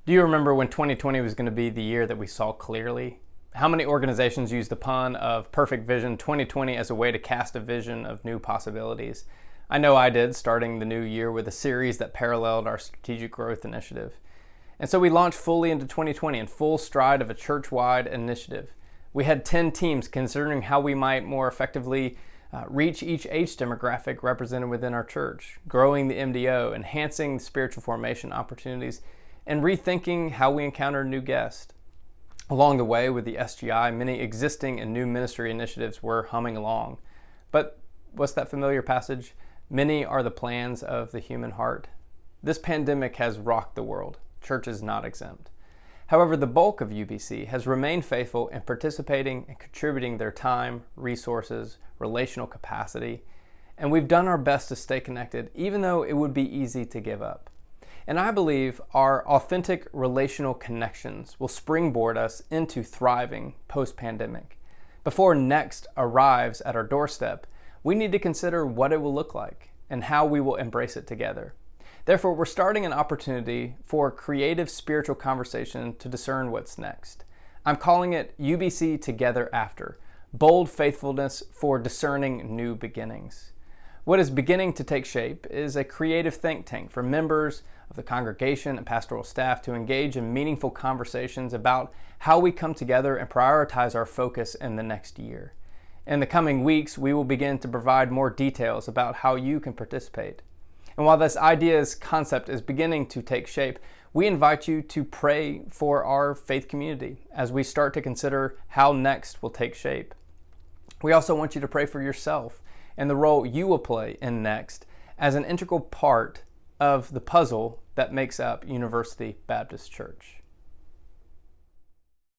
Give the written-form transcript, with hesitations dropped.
Do you remember when 2020 was going to be the year that we saw clearly? How many organizations used the pun of Perfect Vision 2020 as a way to cast a vision of new possibilities? I know I did, starting the new year with a series that paralleled our strategic growth initiative. And so we launched fully into 2020 in full stride of a church-wide initiative. We had 10 teams considering how we might more effectively reach each age demographic represented within our church, growing the MDO, enhancing spiritual formation opportunities, and rethinking how we encounter new guests. Along the way with the SGI, many existing and new ministry initiatives were humming along. But what's that familiar passage? Many are the plans of the human heart. This pandemic has rocked the world. Church is not exempt. However, the bulk of UBC has remained faithful in participating and contributing their time, resources, relational capacity, and we've done our best to stay connected, even though it would be easy to give up. And I believe our authentic relational connections will springboard us into thriving post-pandemic. Before next arrives at our doorstep, we need to consider what it will look like and how we will embrace it together. Therefore, we're starting an opportunity for creative spiritual conversation to discern what's next. I'm calling it UBC Together After, bold faithfulness for discerning new beginnings. What is beginning to take shape is a creative think tank for members of the congregation and pastoral staff to engage in meaningful conversations about how we come together and prioritize our focus in the next year. In the coming weeks, we will begin to provide more details about how you can participate. And while this idea's concept is beginning to take shape, we invite you to pray for our faith community as we start to consider how next will take shape. We also want you to pray for yourself and the role you will play in next as an integral part of the puzzle that makes up University Baptist Church.